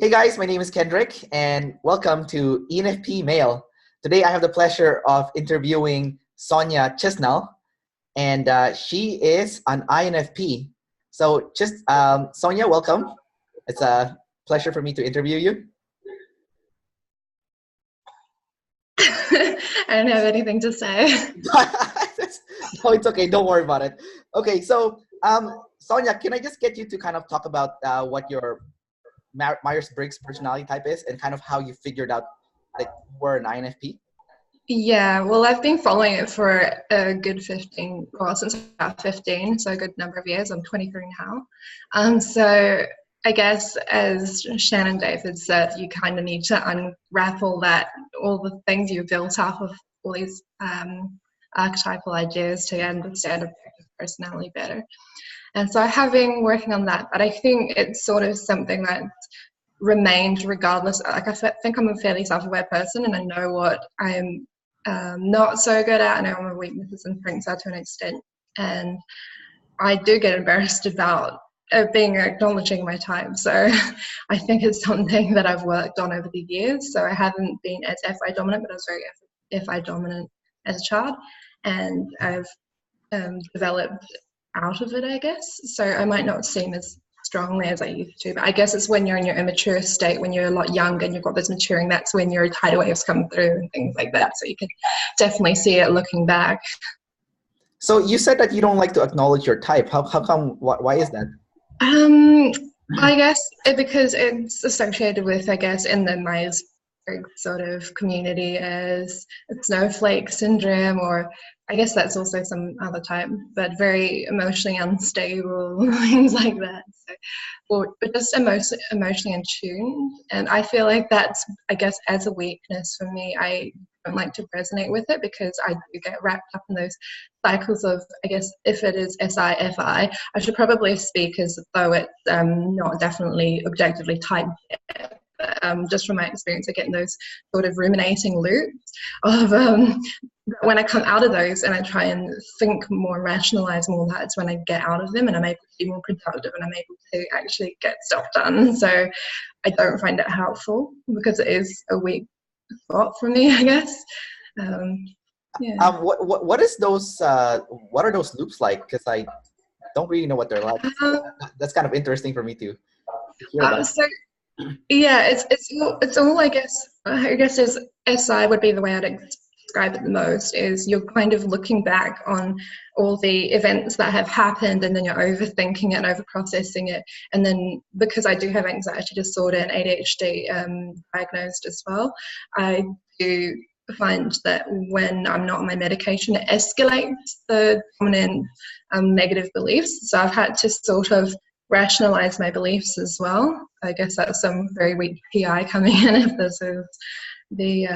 Hey guys, my name is Kendrick and welcome to ENFP Mail. Today I have the pleasure of interviewing Sonja Chisnall, and she is an INFP. So Sonja, welcome. It's a pleasure for me to interview you. I don't have anything to say. No, it's okay. Don't worry about it. Okay, so Sonja, can I just get you to kind of talk about what your Myers-Briggs personality type is and kind of how you figured out that you were an INFP? Yeah, well, I've been following it for a good 15, well, since about 15, so a good number of years. I'm 23 now. So I guess, as Shannon David said, you kind of need to unwrap all the things you built up of all these archetypal ideas to understand a personality better. And so I have been working on that, but I think it's sort of something that remained regardless. Like I think I'm a fairly self-aware person, and I know what I'm not so good at. I know my weaknesses and strengths are to an extent, and I do get embarrassed about acknowledging my type. So I think it's something that I've worked on over the years. So I haven't been as FI dominant, but I was very FI dominant as a child, and I've developed out of it, I guess. So I might not seem as strongly as I used to, but I guess it's when you're in your immature state, when you're a lot younger and you've got this maturing, that's when your tidal waves come through and things like that. So you can definitely see it looking back. So you said that you don't like to acknowledge your type. How come? Why is that? I guess because it's associated with, I guess, in the Myers-Briggs sort of community as snowflake syndrome, or I guess that's also some other type, but very emotionally unstable, things like that. So, or just emotionally in tune. And I feel like that's, I guess, as a weakness for me, I don't like to resonate with it because I do get wrapped up in those cycles of, I guess, if it is SIFI, I should probably speak as though it's not definitely objectively typed yet. Just from my experience, I get in those sort of ruminating loops of when I come out of those and I try and think more, rationalize more, that's when I get out of them and I'm able to be more productive and I'm able to actually get stuff done. So I don't find it helpful because it is a weak spot for me, I guess. Yeah. What is those? What are those loops like? Because I don't really know what they're like. That's kind of interesting for me to hear about. So yeah, it's all I guess is SI would be the way I'd describe it the most, is you're kind of looking back on all the events that have happened and then you're overthinking it and overprocessing it. And then because I do have anxiety disorder and ADHD diagnosed as well, I do find that when I'm not on my medication, it escalates the dominant negative beliefs. So I've had to sort of rationalize my beliefs as well. I guess that's some very weak PI coming in if this is the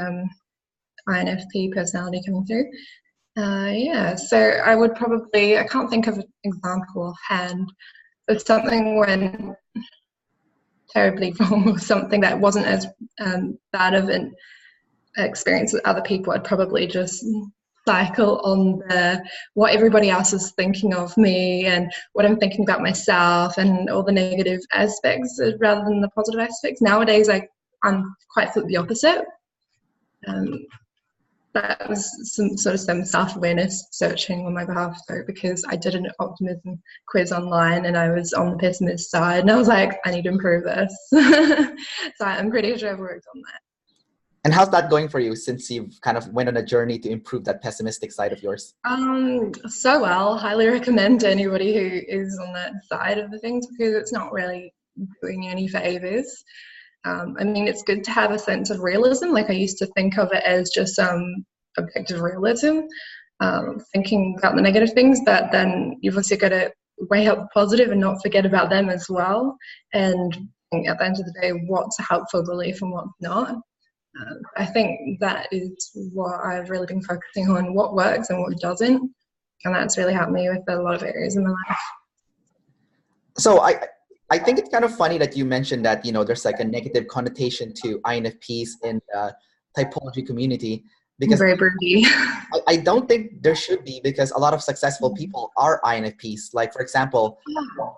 INFP personality coming through. Yeah, so I would probably, I can't think of an example offhand, but something went terribly wrong or something that wasn't as bad of an experience as other people, I'd probably just cycle on what everybody else is thinking of me and what I'm thinking about myself and all the negative aspects rather than the positive aspects. Nowadays, I'm quite the opposite. That was some self-awareness searching on my behalf, though, because I did an optimism quiz online and I was on the pessimist side and I was like, I need to improve this. So I'm pretty sure I've worked on that. And how's that going for you since you've kind of went on a journey to improve that pessimistic side of yours? So well, highly recommend to anybody who is on that side of the things because it's not really doing you any favors. I mean, it's good to have a sense of realism. Like I used to think of it as just objective realism, thinking about the negative things, but then you've also got to weigh up the positive and not forget about them as well. And at the end of the day, what's a helpful belief and what's not. I think that is what I've really been focusing on, what works and what doesn't. And that's really helped me with a lot of areas in my life. So I think it's kind of funny that you mentioned that, there's like a negative connotation to INFPs in the typology community. Because very broody. I don't think there should be, because a lot of successful people are INFPs. Like, for example,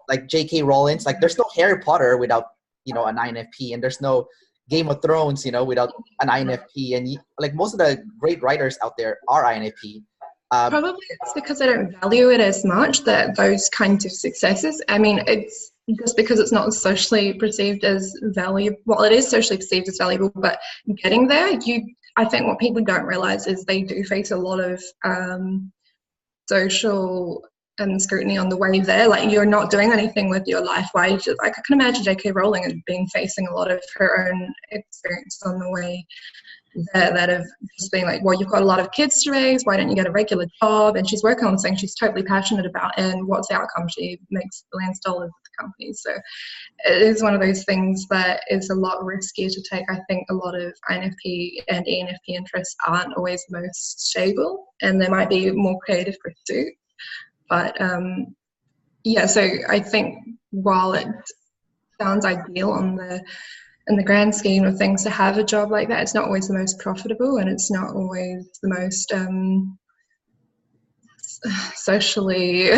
like J.K. Rowling, like there's no Harry Potter without an INFP, and there's no Game of Thrones, without an INFP. And like most of the great writers out there are INFP. Probably it's because I don't value it as much, that those kinds of successes. I mean, it's just because it's not socially perceived as valuable. Well, it is socially perceived as valuable, but getting there, I think what people don't realize is they do face a lot of social scrutiny on the way there. Like, you're not doing anything with your life. Why? Like, I can imagine J.K. Rowling had been facing a lot of her own experience on the way there, that have just been like, well, you've got a lot of kids to raise, why don't you get a regular job? And she's working on something she's totally passionate about, and what's the outcome? She makes billions of dollars with the company. So it is one of those things that is a lot riskier to take. I think a lot of INFP and ENFP interests aren't always the most stable, and there might be more creative pursuits. But so I think while it sounds ideal in the grand scheme of things to have a job like that, it's not always the most profitable, and it's not always the most socially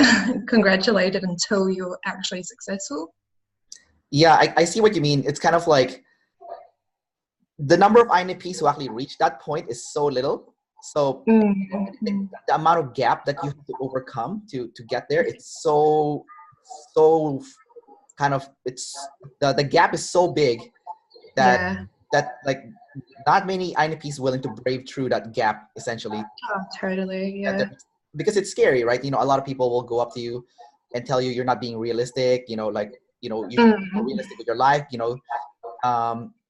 congratulated until you're actually successful. Yeah, I see what you mean. It's kind of like the number of INFPs who actually reach that point is so little. So the amount of gap that you have to overcome to get there, it's so kind of, it's the gap is so big that like not many INFPs willing to brave through that gap, essentially. Oh, totally, yeah. Because it's scary, right? A lot of people will go up to you and tell you you're not being realistic, you should be more realistic with your life,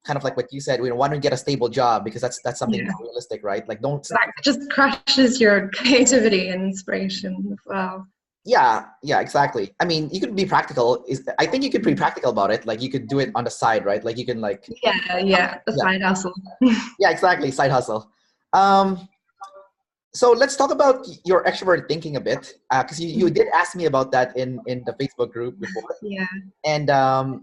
kind of like what you said, why don't you get a stable job, because that's something more realistic, right? Like, don't. That just crushes your creativity and inspiration as well. Yeah, exactly. I mean, you could be practical. I think you could be practical about it. Like, you could do it on the side, right? Like, you can like. Side hustle. Yeah, exactly, side hustle. So let's talk about your extroverted thinking a bit, because you did ask me about that in the Facebook group before. Yeah. And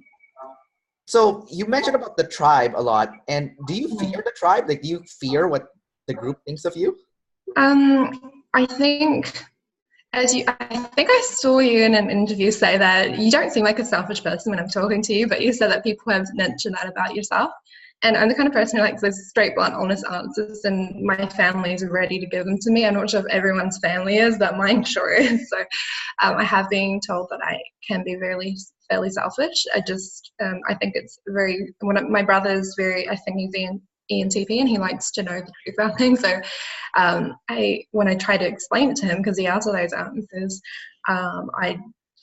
so you mentioned about the tribe a lot. And do you fear the tribe? Like, do you fear what the group thinks of you? I think. I think I saw you in an interview say that you don't seem like a selfish person when I'm talking to you, but you said that people have mentioned that about yourself. And I'm the kind of person who likes those straight, blunt, honest answers, and my family is ready to give them to me. I'm not sure if everyone's family is, but mine sure is. So I have been told that I can be fairly selfish. I think it's my brother is I think he's ENTP, and he likes to know the truth about things. So when I try to explain it to him, because he asks those answers, I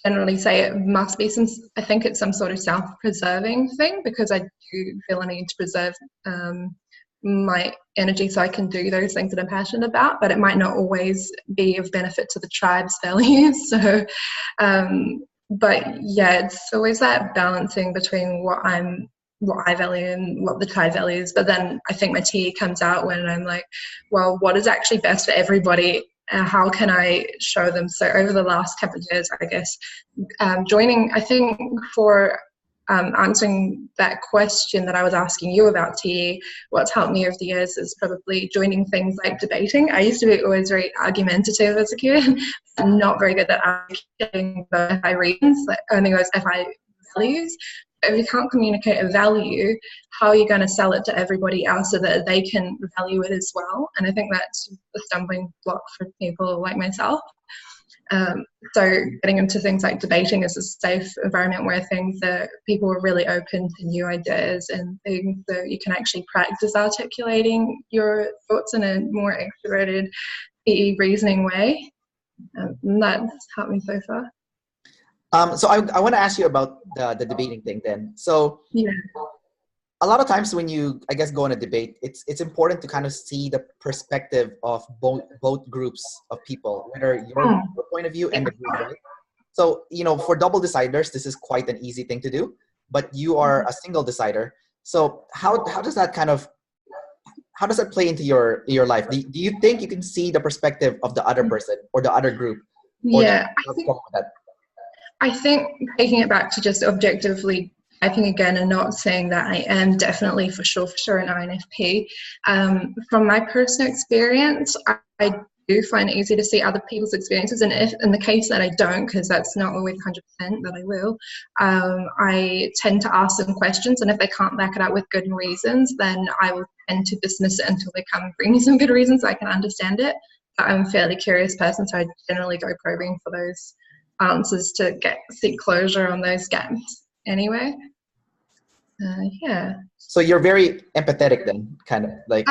generally say it must be I think it's some sort of self-preserving thing, because I do feel a need to preserve my energy so I can do those things that I'm passionate about, but it might not always be of benefit to the tribe's values. So but yeah, it's always that balancing between what I value and what the tribe values. But then I think my tea comes out when I'm like, well, what is actually best for everybody? How can I show them? So over the last couple of years, I guess, joining, I think for answering that question that I was asking you about tea, what's helped me over the years is probably joining things like debating. I used to be always very argumentative as a kid. I'm not very good at arguing both FI reasons, like only those FI values. If you can't communicate a value, how are you going to sell it to everybody else so that they can value it as well? And I think that's a stumbling block for people like myself. So getting into things like debating is a safe environment where people are really open to new ideas and things, so you can actually practice articulating your thoughts in a more extroverted, reasoning way. And that's helped me so far. So I want to ask you about the debating thing then. So a lot of times when you, I guess, go on a debate, it's important to kind of see the perspective of both groups of people, whether your point of view and the group, right? So, for double deciders, this is quite an easy thing to do, but you are a single decider. So how does that play into your life? Do you think you can see the perspective of the other person or the other group? Yeah, I think taking it back to just objectively typing again and not saying that I am definitely for sure an INFP. From my personal experience, I do find it easy to see other people's experiences, and if in the case that I don't, because that's not always 100% that I will, I tend to ask them questions, and if they can't back it up with good reasons, then I will tend to dismiss it until they come and bring me some good reasons so I can understand it. But I'm a fairly curious person, so I generally go probing for those answers to seek closure on those gaps anyway. Yeah. So you're very empathetic then, kind of like.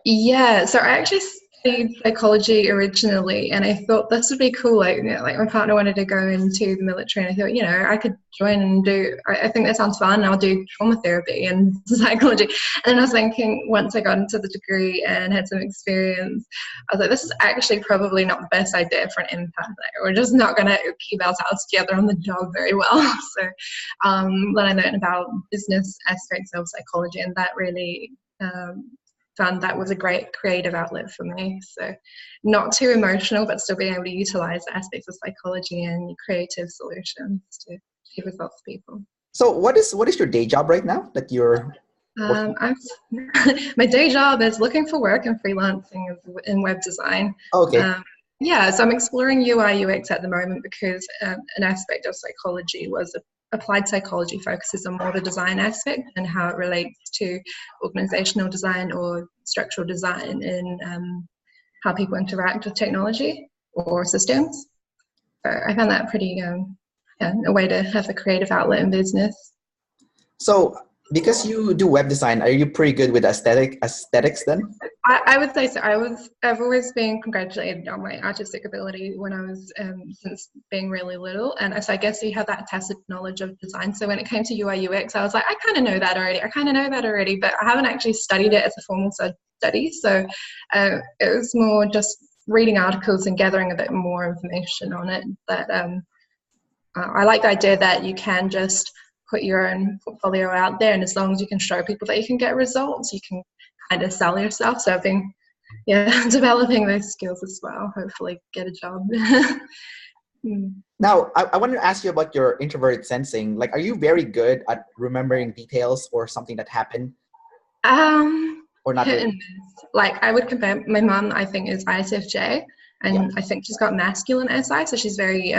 Yeah. So I actually studied psychology originally, and I thought this would be cool. Like, like my partner wanted to go into the military, and I thought, I could join and do. I think that sounds fun. I'll do trauma therapy and psychology. And then I was thinking, once I got into the degree and had some experience, I was like, this is actually probably not the best idea for an empath. We're just not going to keep ourselves together on the job very well. So then I learned about business aspects of psychology, and that really found that was a great creative outlet for me. So not too emotional, but still being able to utilize aspects of psychology and creative solutions to achieve results for people. So what is your day job right now that you're my day job is looking for work and freelancing in web design. Okay. Yeah, so I'm exploring UI UX at the moment because an aspect of psychology was applied psychology focuses on more the design aspect and how it relates to organizational design or structural design in how people interact with technology or systems. So I found that pretty a way to have a creative outlet in business. So because you do web design, are you pretty good with aesthetics then? I would say so. I've always been congratulated on my artistic ability when I was since being really little, and so I guess you have that tacit knowledge of design. So when it came to UI UX, I was like, I kind of know that already, but I haven't actually studied it as a formal study. So it was more just reading articles and gathering a bit more information on it. That I like the idea that you can just put your own portfolio out there, and as long as you can show people that you can get results, you can kind of sell yourself. So I've been developing those skills as well, hopefully get a job. Now I wanted to ask you about your introverted sensing. Like, are you very good at remembering details or something that happened, or not really? Like, I would compare my mum, I think, is ISFJ, and I think she's got masculine SI, so she's very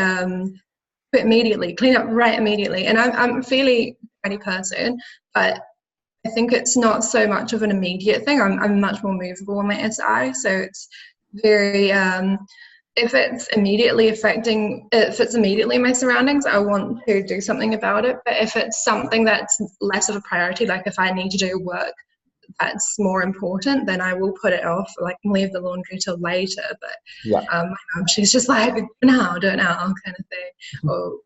clean up right immediately. And I'm a fairly ready person, but I think it's not so much of an immediate thing. I'm much more movable on my SI, so it's very if it's immediately my surroundings, I want to do something about it. But if it's something that's less of a priority, like if I need to do work that's more important, then I will put it off, like leave the laundry till later. But my mum, she's just like, no, do it now, kind of thing. Or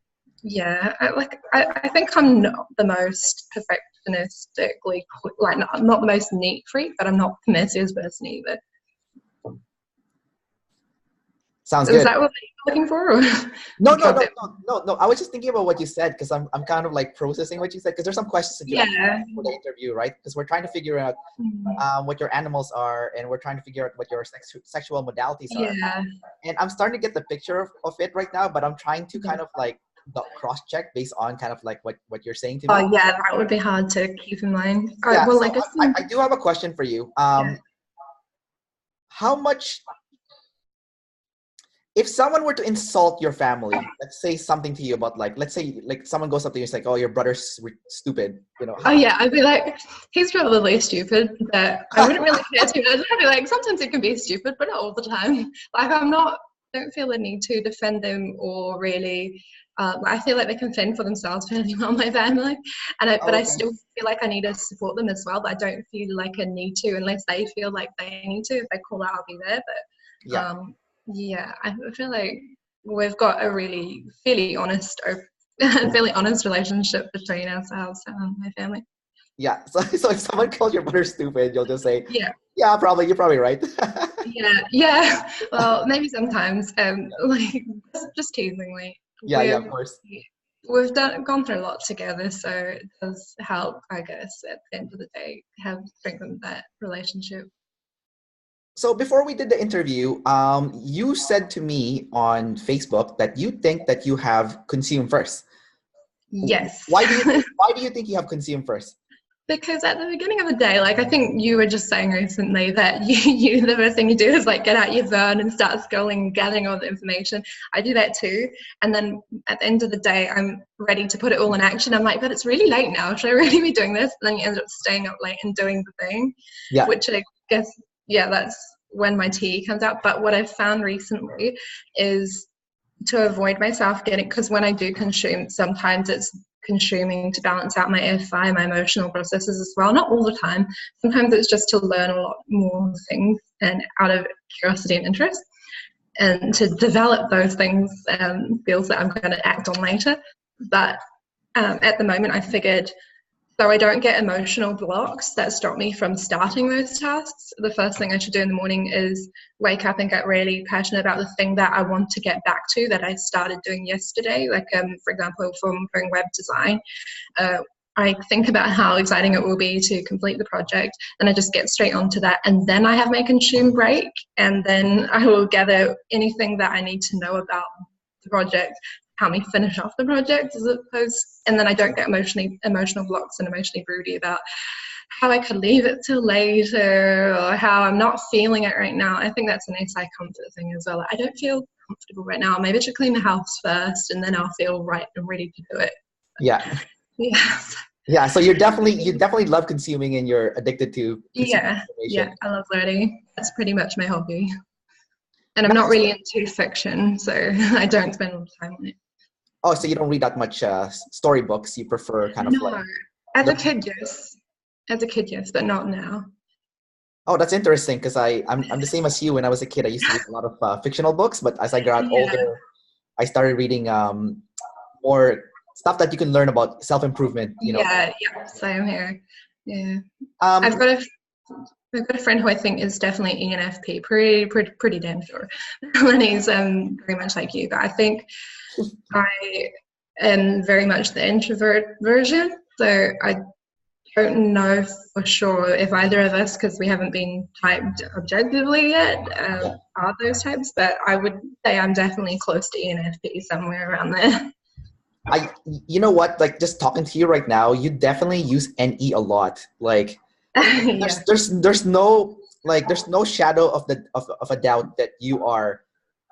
I think I'm not the most perfectionistically, like not the most neat freak, but I'm not the messiest person either. Sounds good. Is that what you're looking for? Or? No. I was just thinking about what you said, because I'm kind of like processing what you said, because there's some questions that you asked for the interview, right? Because we're trying to figure out what your animals are, and we're trying to figure out what your sexual modalities are. And I'm starting to get the picture of it right now, but I'm trying to kind of like cross-check based on kind of like what you're saying to me. Oh yeah, that would be hard to keep in mind. I do have a question for you. How much, if someone were to insult your family, let's say something to you about let's say someone goes up to you and is like, oh, your brother's stupid, I'd be like, he's probably stupid, but I wouldn't really care too much. I'd be like, sometimes it can be stupid, but not all the time. Like, don't feel the need to defend them or really, I feel like they can fend for themselves fairly well, my family, but I still feel like I need to support them as well, but I don't feel like I need to unless they feel like they need to. If they call out, I'll be there, but I feel like we've got a really fairly honest relationship between ourselves and my family. Yeah, so if someone calls your brother stupid, you'll just say, you're probably right. Well, maybe sometimes, just teasingly. Of course. We've gone through a lot together, so it does help, I guess, at the end of the day, have strengthened that relationship. So before we did the interview, you said to me on Facebook that you think that you have consume first. Yes. Why do you think you have consume first? Because at the beginning of the day, like I think you were just saying recently that you the first thing you do is like get out your phone and start scrolling and gathering all the information. I do that too. And then at the end of the day, I'm ready to put it all in action. I'm like, but it's really late now. Should I really be doing this? And then you end up staying up late and doing the thing, which I guess, that's when my tea comes out. But what I've found recently is to avoid myself getting, because when I do consume, sometimes it's consuming to balance out my FI, my emotional processes as well. Not all the time. Sometimes it's just to learn a lot more things and out of curiosity and interest, and to develop those things, feels that I'm going to act on later. But at the moment, I figured, so I don't get emotional blocks that stop me from starting those tasks, the first thing I should do in the morning is wake up and get really passionate about the thing that I want to get back to that I started doing yesterday. Like, for example, from doing web design, I think about how exciting it will be to complete the project, and I just get straight onto that. And then I have my consume break, and then I will gather anything that I need to know about the project, help me finish off the project, as opposed, and then I don't get emotional blocks and emotionally broody about how I could leave it till later or how I'm not feeling it right now. I think that's an SI comfort thing as well. I don't feel comfortable right now. Maybe I should clean the house first, and then I'll feel right and ready to do it. Yeah. Yes. Yeah. So you definitely love consuming, and you're addicted to information. Yeah. I love learning. That's pretty much my hobby. And I'm Nice. not really into fiction, so I don't spend a lot of time on it. Oh, so you don't read that much storybooks. You prefer kind of like... As a kid, yes, but not now. Oh, that's interesting, because I'm the same as you. When I was a kid, I used to read a lot of fictional books, but as I got older, I started reading more stuff that you can learn about self-improvement. Yeah, same here. Yeah, I've got a friend who I think is definitely ENFP, pretty damn sure. And he's very much like you, but I think I am very much the introvert version. So I don't know for sure if either of us, because we haven't been typed objectively yet, are those types. But I would say I'm definitely close to ENFP, somewhere around there. You know what? Like, just talking to you right now, you definitely use NE a lot. Like, there's no shadow of a doubt that you are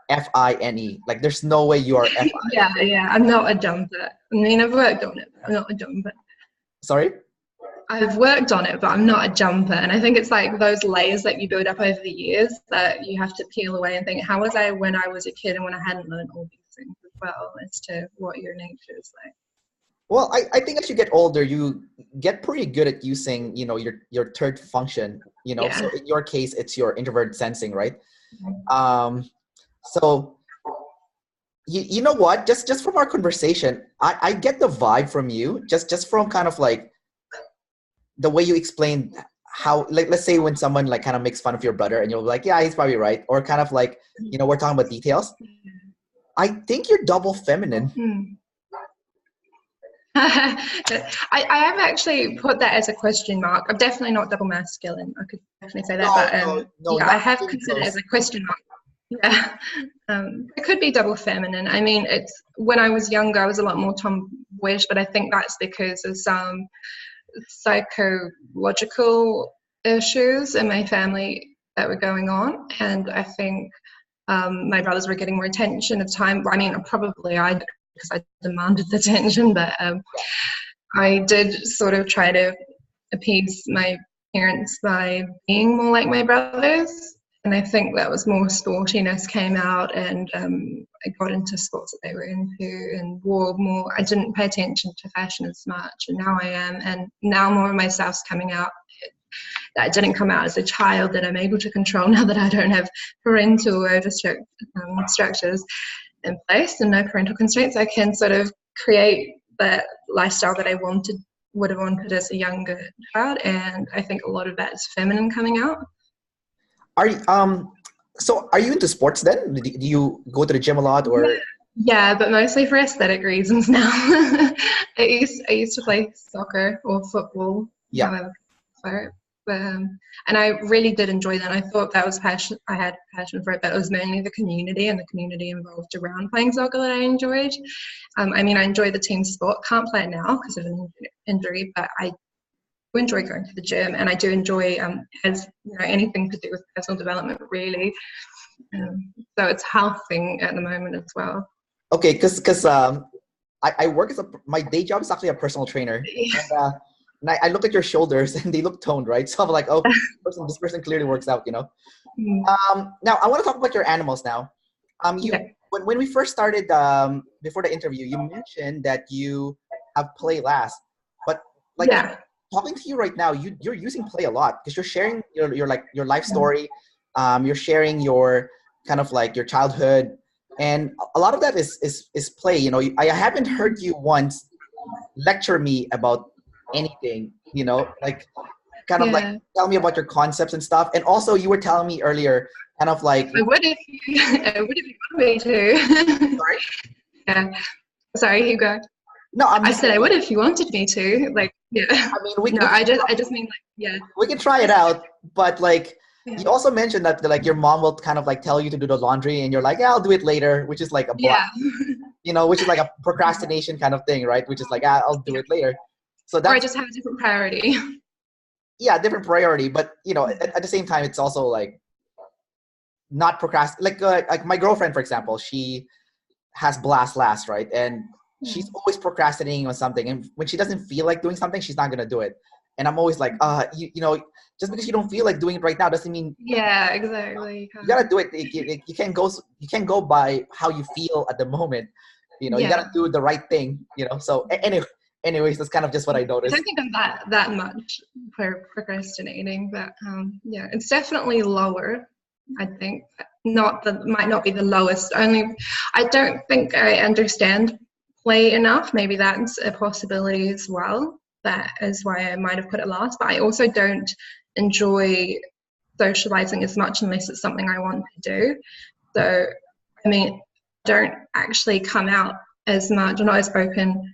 FINE. Like, there's no way you are FI. Yeah. I'm not a jumper. I mean, I've worked on it, but I'm not a jumper. Sorry? I've worked on it, but I'm not a jumper. And I think it's like those layers that you build up over the years that you have to peel away and think, how was I when I was a kid and when I hadn't learned all these things as well, as to what your nature is like. Well, I think as you get older, you get pretty good at using, your third function, So in your case, it's your introverted sensing, right? Mm-hmm. So you know what? Just from our conversation, I get the vibe from you, just from kind of like the way you explained how, like, let's say when someone like kind of makes fun of your brother and you're like, yeah, he's probably right. Or kind of like, we're talking about details. I think you're double feminine. I have actually put that as a question mark. I'm definitely not double masculine. I could definitely say that. No, I have considered it as a question mark. Yeah, it could be double feminine. I mean, it's when I was younger, I was a lot more tomboyish, but I think that's because of some psychological issues in my family that were going on, and I think my brothers were getting more attention at the time. I mean, probably I, because I demanded the attention, but I did sort of try to appease my parents by being more like my brothers. And I think that was more sportiness came out, and I got into sports that they were into and wore more. I didn't pay attention to fashion as much, and now I am. And now more of myself's coming out that didn't come out as a child, that I'm able to control now that I don't have parental structures in place and no parental constraints. I can sort of create that lifestyle that I would have wanted as a younger child, and I think a lot of that is feminine coming out. Are you into sports then? Do you go to the gym a lot, or? Yeah, but mostly for aesthetic reasons now. I used to play soccer or football. Yeah. And I really did enjoy that. I thought that was passion. I had passion for it, but it was mainly the community and the community involved around playing soccer that I enjoyed. I mean, I enjoy the team sport. Can't play it now because of an injury, but I enjoy going to the gym, and I do enjoy as anything to do with personal development really. So it's health thing at the moment as well. Okay, because I work my day job is actually a personal trainer. And I look at your shoulders and they look toned, right? So I'm like, oh, this person clearly works out, Now I want to talk about your animals now. When we first started before the interview, you mentioned that you have play last, but talking to you right now, you're using play a lot because you're sharing your life story, you're sharing your kind of like your childhood, and a lot of that is play. I haven't heard you once lecture me about anything. Like kind of like tell me about your concepts and stuff. And also, you were telling me earlier, kind of like I would if you want me to. Sorry. Yeah. Sorry, Hugo. No, I said I would if you wanted me to. Like, yeah. I mean, I just mean like, yeah. We can try it out, but like, you also mentioned that like your mom will kind of like tell you to do the laundry, and you're like, yeah, I'll do it later, which is like a block, which is like a procrastination kind of thing, right? Which is like, I'll do it later. So that's, or I just have a different priority. Yeah, different priority, but at the same time, it's also like not procrastinate. Like my girlfriend, for example, she has blast last, right? And she's always procrastinating on something, and when she doesn't feel like doing something, she's not gonna do it. And I'm always like, just because you don't feel like doing it right now doesn't mean. Yeah, exactly. You gotta do it. You can't go by how you feel at the moment. You gotta do the right thing. So anyways, that's kind of just what I noticed. I don't think I'm that much procrastinating, but it's definitely lower. I think might not be the lowest. Only I don't think I understand play enough. Maybe that's a possibility as well. That is why I might have put it last. But I also don't enjoy socializing as much unless it's something I want to do. So, I mean, don't actually come out as much. I'm not as open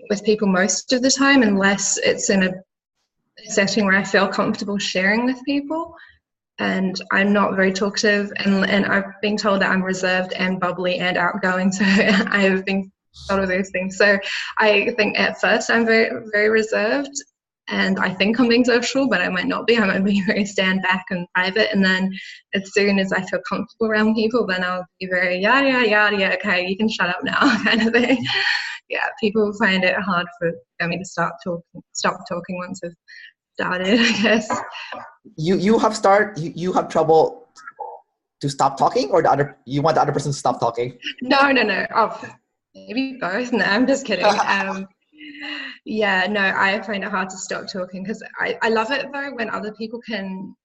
with people most of the time unless it's in a setting where I feel comfortable sharing with people. And I'm not very talkative, and I've been told that I'm reserved and bubbly and outgoing, so I have been told of those things. So I think at first I'm very, very reserved, and I think I'm being social, but I might not be. I might be very stand back and private, and then as soon as I feel comfortable around people, then I'll be very yada yada yada. Okay, you can shut up now, kind of thing. Yeah, people find it hard for me to stop talking once I've started, I guess. You have trouble to stop talking, or you want the other person to stop talking? No. Oh, maybe both. No, I'm just kidding. I find it hard to stop talking because I love it though when other people can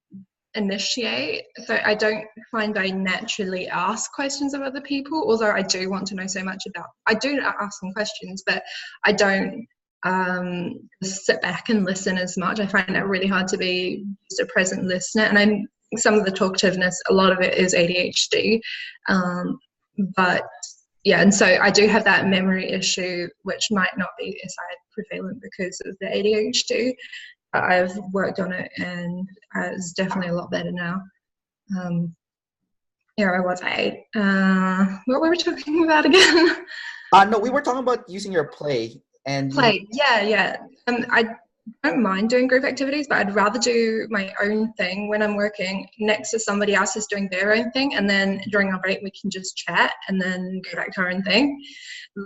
initiate. So I don't find I naturally ask questions of other people, although I do want to know so much about. I do ask them questions, but I don't sit back and listen as much. I find it really hard to be just a present listener, and some of the talkativeness, a lot of it is ADHD, but and so I do have that memory issue, which might not be as prevalent because of the ADHD. I've worked on it, and it's definitely a lot better now. Where was I? What were we talking about again? No, we were talking about using your play. And play, yeah. I don't mind doing group activities, but I'd rather do my own thing when I'm working next to somebody else who's doing their own thing, and then during our break we can just chat and then go back to our own thing.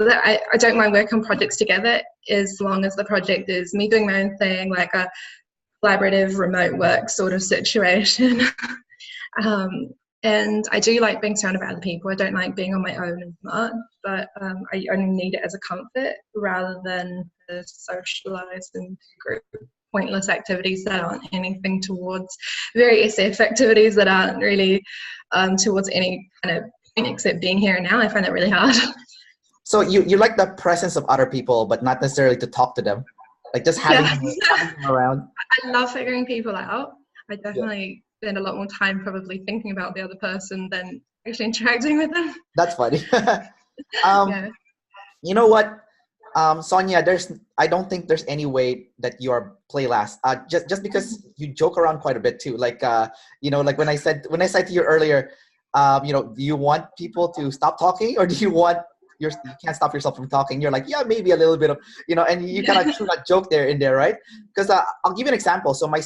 I don't mind working on projects together as long as the project is me doing my own thing, like a collaborative remote work sort of situation. And I do like being surrounded by other people. I don't like being on my own as much, but I only need it as a comfort rather than to socialise and group pointless activities that aren't anything towards very SF activities that aren't really towards any kind of point except being here and now. I find that really hard. So you like the presence of other people, but not necessarily to talk to them, like just having them around. I love figuring people out. I definitely spend a lot more time probably thinking about the other person than actually interacting with them. That's funny. You know what, Sonja, I don't think there's any way that you are play last. Just because you joke around quite a bit too. Like like when I said to you earlier, do you want people to stop talking, or do you want you can't stop yourself from talking. You're like, yeah, maybe a little bit of, and you kind of threw that joke in there, right? Because I'll give you an example. So my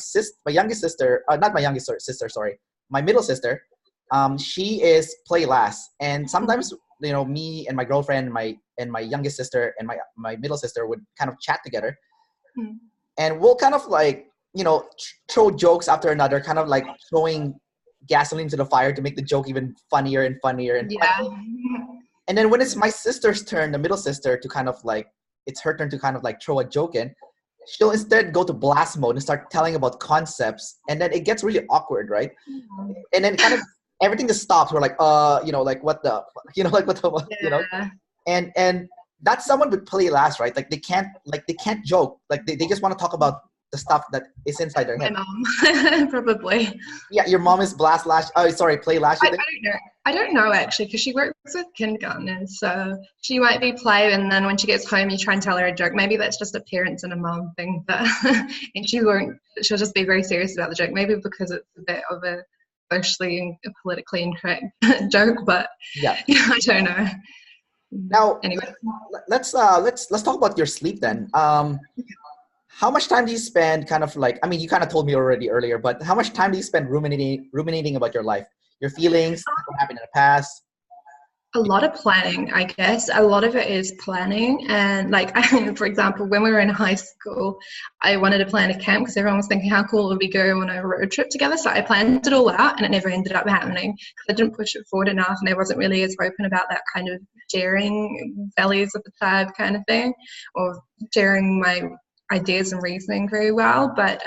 youngest sister, not my youngest sister, sorry, my middle sister, she is play last, and sometimes me and my girlfriend, and my youngest sister and my middle sister would kind of chat together, and we'll kind of like throw jokes after another, kind of like throwing gasoline to the fire to make the joke even funnier and funnier and funnier. And then when it's my sister's turn, the middle sister, to kind of like, it's her turn to kind of like throw a joke in, she'll instead go to blast mode and start telling about concepts, and then it gets really awkward, right? And then kind of everything just stops. We're like, like what the, like what the, and that's someone would play last, right? Like they can't joke. Like they just want to talk about the stuff that is inside their head. My mom, probably. Yeah, your mom is play last. I don't know actually, because she works with kindergartners, so she might be play, and then when she gets home, you try and tell her a joke. Maybe that's just a parents and a mom thing, but and she'll just be very serious about the joke. Maybe because it's a bit of a socially and politically incorrect joke, but yeah, I don't know. Now, anyway, let's talk about your sleep then. How much time do you spend kind of like, I mean, you kind of told me already earlier, but how much time do you spend ruminating about your life, your feelings, what happened in the past? A lot of planning, I guess. A lot of it is planning. And like, for example, when we were in high school, I wanted to plan a camp because everyone was thinking how cool it would be go on a road trip together. So I planned it all out, and it never ended up happening because I didn't push it forward enough, and I wasn't really as open about that kind of sharing values of the tribe kind of thing, or sharing my ideas and reasoning very well. But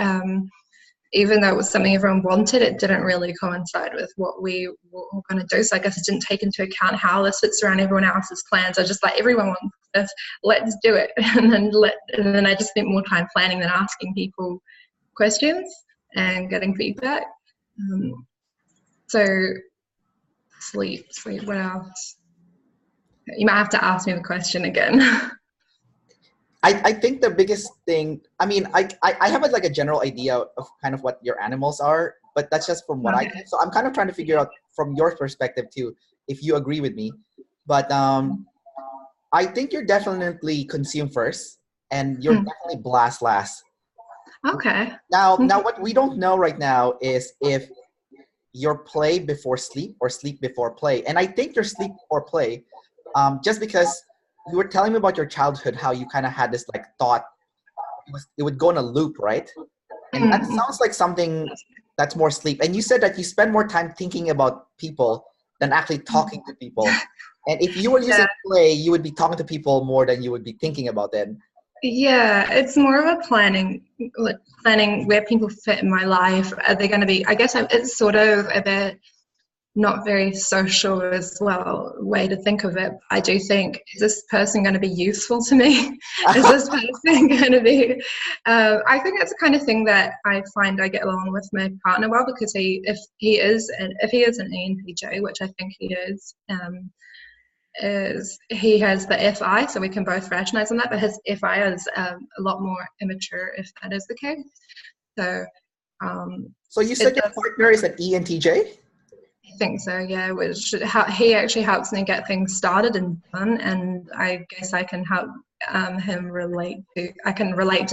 even though it was something everyone wanted, it didn't really coincide with what we were going to do. So I guess I didn't take into account how this fits around everyone else's plans. I just like, everyone wants this, let's do it. And then I just spent more time planning than asking people questions and getting feedback. So sleep, what else? You might have to ask me the question again. I think the biggest thing, I mean, I have like a general idea of kind of what your animals are, but that's just from what I get. So I'm kind of trying to figure out from your perspective too, if you agree with me. But I think you're definitely consume first, and you're definitely blast last. Okay. Now what we don't know right now is if you're play before sleep or sleep before play. And I think you're sleep before play, just because you were telling me about your childhood, how you kind of had this like thought, it would go in a loop, right? And that sounds like something that's more sleep. And you said that you spend more time thinking about people than actually talking to people. And if you were using play, you would be talking to people more than you would be thinking about them. Yeah, it's more of a planning where people fit in my life. Are they going to be, I guess it's sort of a bit not very social as well way to think of it. I do think, is this person going to be useful to me? Is this person going to be I think that's the kind of thing that I find I get along with my partner well, because if he is an ENFJ, which I think he is he has the FI, so we can both rationalize on that, but his FI is a lot more immature, if that is the case. So you said your partner is an ENTJ? I think so, yeah, which he actually helps me get things started and done, and I guess I can help him relate to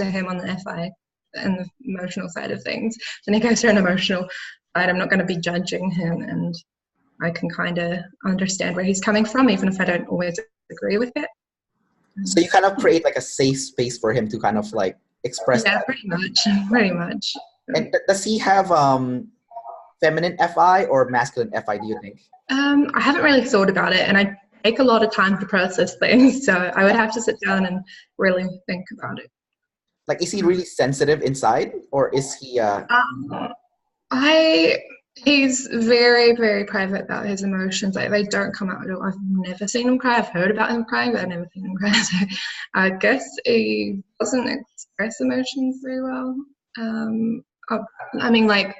him on the FI and the emotional side of things. Then he goes through an emotional side, I'm not going to be judging him, and I can kind of understand where he's coming from, even if I don't always agree with it. So you kind of create like a safe space for him to kind of like express that. Pretty much. And does he have feminine FI or masculine FI, do you think? I haven't really thought about it, and I take a lot of time to process things, so I would have to sit down and really think about it. Like, is he really sensitive inside, or is he he's very, very private about his emotions. Like, they don't come out at all. I've never seen him cry. I've heard about him crying, but I've never seen him cry. So I guess he doesn't express emotions very well. I mean, like,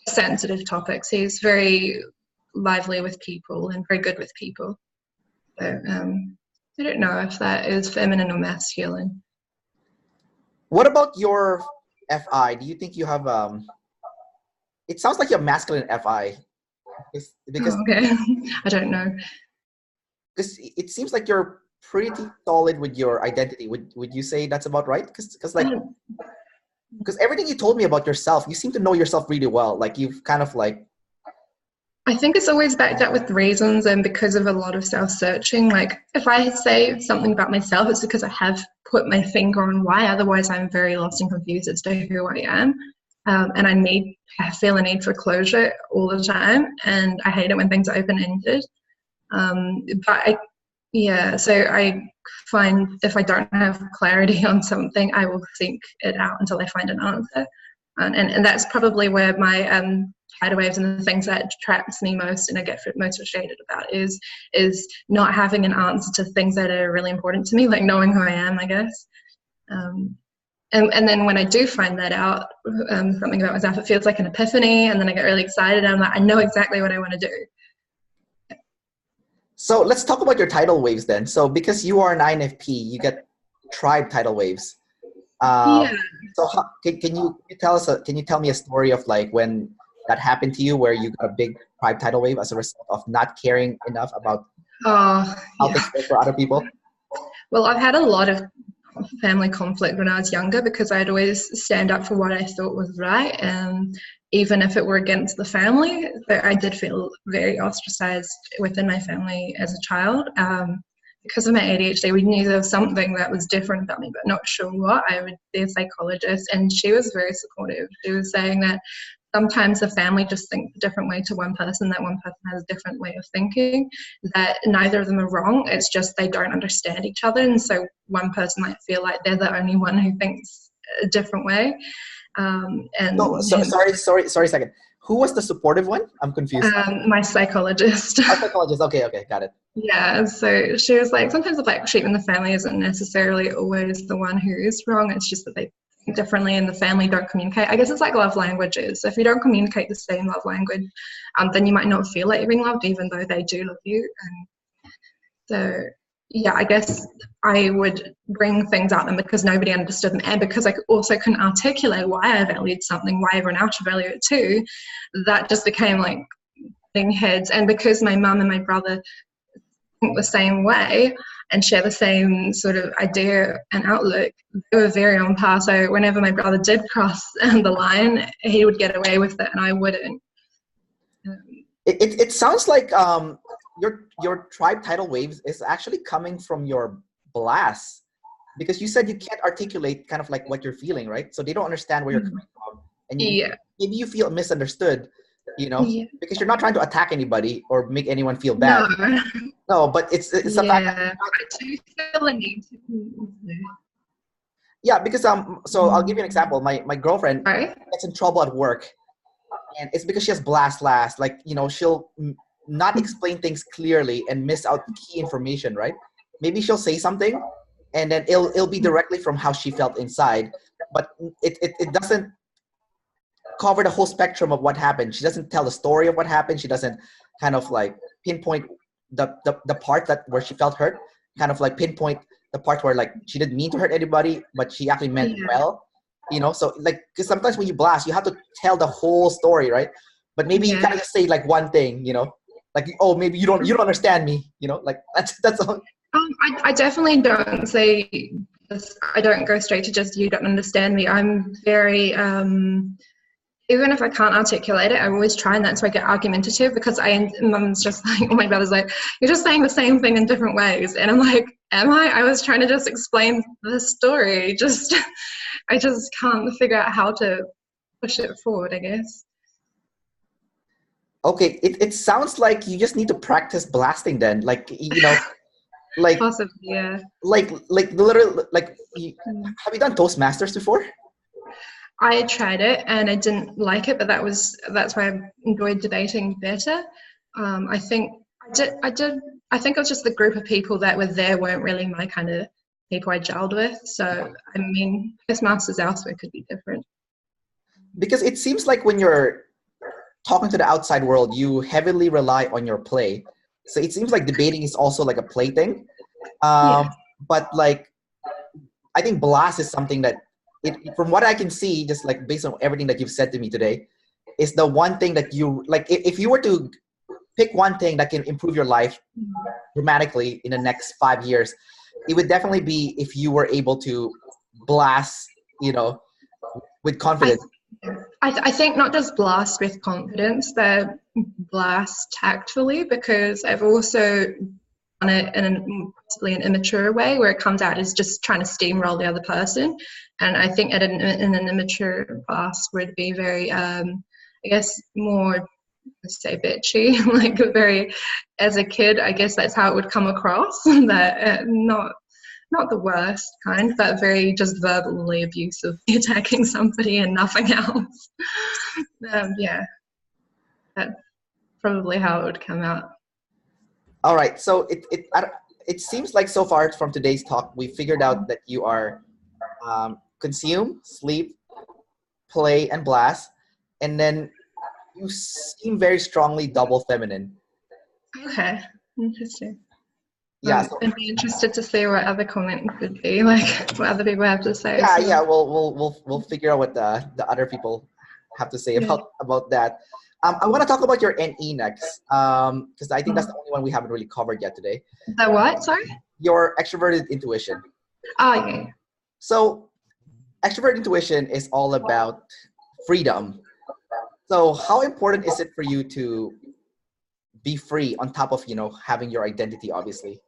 sensitive topics. He's very lively with people and very good with people. So I don't know if that is feminine or masculine. What about your FI? Do you think you have it sounds like you're masculine FI. Because okay. I don't know. because it seems like you're pretty solid with your identity. Would you say that's about right? Because like, because everything you told me about yourself, you seem to know yourself really well. Like you've kind of like. I think it's always backed up with reasons and because of a lot of self-searching. Like if I say something about myself, it's because I have put my finger on why. Otherwise, I'm very lost and confused as to who I am. And I feel a need for closure all the time. And I hate it when things are open-ended. So I find if I don't have clarity on something, I will seek it out until I find an answer. And that's probably where my tidal waves and the things that traps me most and I get most frustrated about is not having an answer to things that are really important to me, like knowing who I am, I guess. And then when I do find that out, something about myself, it feels like an epiphany, and then I get really excited and I'm like, I know exactly what I want to do. So let's talk about your tidal waves then. So because you are an INFP, you get tribe tidal waves. Yeah. So can you tell me a story of like when that happened to you, where you got a big tribe tidal wave as a result of not caring enough about how things work for other people? Well, I've had a lot of family conflict when I was younger because I'd always stand up for what I thought was right, and even if it were against the family. So I did feel very ostracized within my family as a child. Because of my ADHD, we knew there was something that was different about me, but not sure what. I would see a psychologist, and she was very supportive. She was saying that sometimes the family just thinks a different way to one person, that one person has a different way of thinking, that neither of them are wrong. It's just they don't understand each other. And so one person might feel like they're the only one who thinks a different way. Sorry a second. Who was the supportive one? I'm confused. My psychologist. Our psychologist. Okay, got it. Yeah, so she was like, sometimes the black sheep in the family isn't necessarily always the one who is wrong. It's just that they think differently and the family don't communicate. I guess it's like love languages. So if you don't communicate the same love language, then you might not feel like you're being loved, even though they do love you. And so, yeah, I guess I would bring things out them because nobody understood them, and because I also couldn't articulate why I valued something, why everyone else should value it too. That just became like butting heads. And because my mum and my brother think the same way and share the same sort of idea and outlook, they were very on par. So whenever my brother did cross the line, he would get away with it and I wouldn't. It sounds like your tribe tidal waves is actually coming from your blast, because you said you can't articulate kind of like what you're feeling, right? So they don't understand where you're coming from, and maybe you feel misunderstood, because you're not trying to attack anybody or make anyone feel bad. No, but it's the fact that I do feel a need to. Yeah, because so I'll give you an example. My girlfriend gets in trouble at work, and it's because she has blast last. Like, she'll not explain things clearly and miss out key information, right? Maybe she'll say something and then it'll be directly from how she felt inside, but it doesn't cover the whole spectrum of what happened. She doesn't tell the story of what happened. She doesn't kind of like pinpoint the part that where she felt hurt, kind of like pinpoint the part where like she didn't mean to hurt anybody, but she actually meant well, so like, because sometimes when you blast, you have to tell the whole story, right? But maybe you kind of just say like one thing, like, oh, maybe you don't understand me, like that's all. I definitely don't say this. I don't go straight to just you don't understand me. I'm very even if I can't articulate it, I always try, and that's why I get argumentative, because mum's just like, oh, my brother's like, you're just saying the same thing in different ways, and I'm like, am I? I was trying to just explain the story. I just can't figure out how to push it forward, I guess. Okay, it sounds like you just need to practice blasting then, like, like possibly, yeah. Like literally, like, have you done Toastmasters before? I tried it and I didn't like it, but that's why I enjoyed debating better. I think I did. I think it was just the group of people that were there weren't really my kind of people I gelled with. So I mean, Toastmasters elsewhere could be different. Because it seems like when you're talking to the outside world, you heavily rely on your play. So it seems like debating is also like a play thing. But like, I think blast is something that, from what I can see, just like based on everything that you've said to me today, is the one thing that you like. If you were to pick one thing that can improve your life dramatically in the next 5 years, it would definitely be if you were able to blast, with confidence. I think not just blast with confidence, but blast tactfully, because I've also done it in possibly an immature way where it comes out as just trying to steamroll the other person. And I think in an immature blast would be very, I guess, more, let's say, bitchy, like as a kid, I guess that's how it would come across, that not the worst kind, but very just verbally abusive, attacking somebody and nothing else. Yeah, that's probably how it would come out. All right. So it seems like so far from today's talk, we figured out that you are consume, sleep, play, and blast, and then you seem very strongly double feminine. Okay, interesting. Yeah, I'd be interested to see what other comments could be, like what other people have to say. Yeah. We'll figure out what the other people have to say about that. I want to talk about your NE next, because I think that's the only one we haven't really covered yet today. The what? Sorry. Your extroverted intuition. Oh yeah. So, extroverted intuition is all about freedom. So, how important is it for you to be free on top of having your identity, obviously?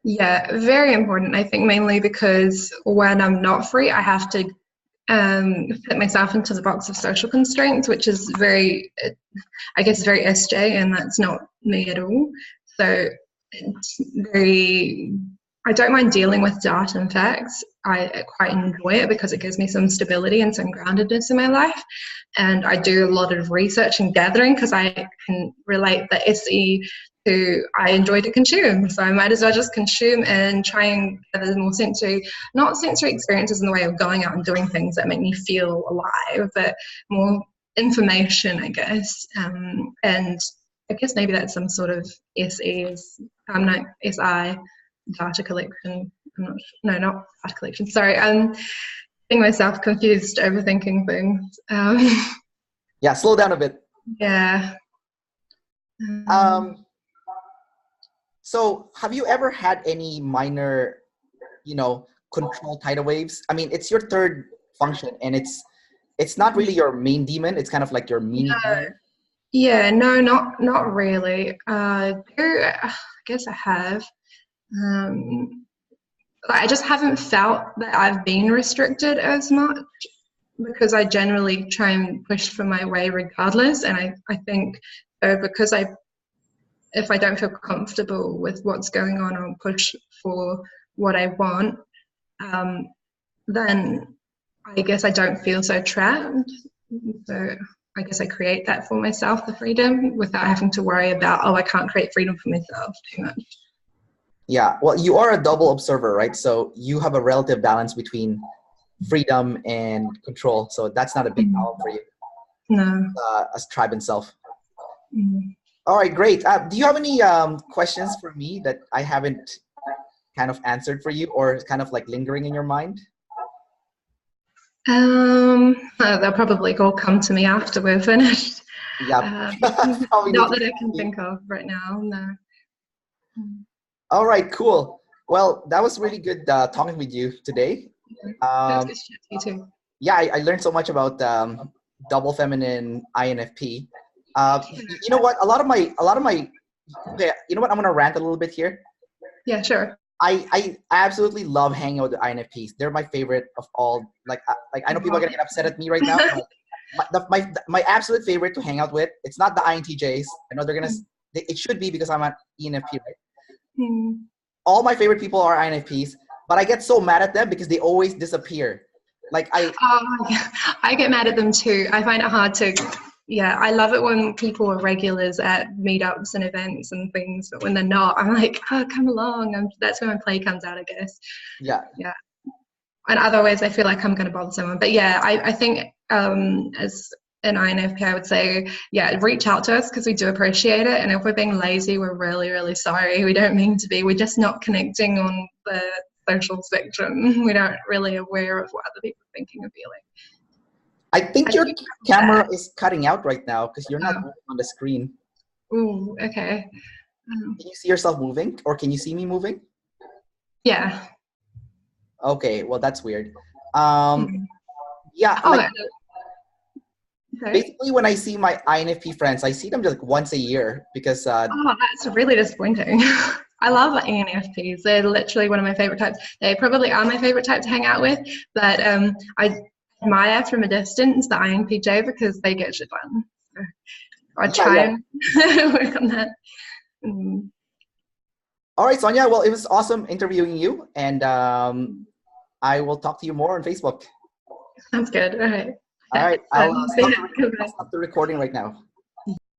Yeah, very important. I think mainly because when I'm not free, I have to fit myself into the box of social constraints, which is very, I guess, very SJ, and that's not me at all. So it's I don't mind dealing with data and facts. I quite enjoy it because it gives me some stability and some groundedness in my life. And I do a lot of research and gathering because I can relate the SE to I enjoy to consume. So I might as well just consume and try and gather more not sensory experiences in the way of going out and doing things that make me feel alive, but more information, I guess. And I guess maybe that's some sort of SI data collection. Not data collection. Sorry, I'm getting myself confused, overthinking things. Yeah, slow down a bit. Yeah. So have you ever had any minor, control tidal waves? I mean, it's your third function, and it's not really your main demon. It's kind of like your mini demon. Yeah, no, not really. I guess I have. I just haven't felt that I've been restricted as much because I generally try and push for my way regardless. And I think because if I don't feel comfortable with what's going on, I'll push for what I want, then I guess I don't feel so trapped. So I guess I create that for myself, the freedom, without having to worry about, I can't create freedom for myself too much. Yeah, well, you are a double observer, right? So you have a relative balance between freedom and control. So that's not a big problem for you. No. As tribe and self. Mm-hmm. All right, great. Do you have any questions for me that I haven't kind of answered for you, or kind of like lingering in your mind? They'll probably all come to me after we're finished. Yeah. Not that I can think of right now, no. All right, cool. Well, that was really good talking with you today. That's good shit, you too. Yeah, I learned so much about double feminine INFP. You know what? A lot of my. Okay, you know what? I'm gonna rant a little bit here. Yeah, sure. I absolutely love hanging out with the INFPs. They're my favorite of all. Like I know people are gonna get upset at me right now, but my absolute favorite to hang out with. It's not the INTJs. I know they're gonna. It should be because I'm an ENFP, right? All my favorite people are INFPs, but I get so mad at them because they always disappear. Like I get mad at them too. I find it hard to. Yeah, I love it when people are regulars at meetups and events and things, but when they're not, I'm like, come along. That's when my play comes out, I guess. Yeah. And otherwise, I feel like I'm going to bother someone. But yeah, I think as an INFP, I would say, reach out to us because we do appreciate it. And if we're being lazy, we're really, really sorry. We don't mean to be. We're just not connecting on the social spectrum. We're not really aware of what other people are thinking or feeling. I think your camera is cutting out right now because you're not on the screen. Ooh, okay. Can you see yourself moving, or can you see me moving? Yeah. Okay, well that's weird. Mm. Yeah, Oh, like sorry. basically when I see my INFP friends, I see them just like once a year because Oh, that's really disappointing. I love ENFPs. They're literally one of my favorite types. They probably are my favorite type to hang out with, but I admire from a distance the INFJ because they get shit done. So I yeah, try yeah. and work on that. Mm. All right, Sonja. Well, it was awesome interviewing you, and I will talk to you more on Facebook. Sounds good. All right. All right, Bye. I'll stop the recording right now.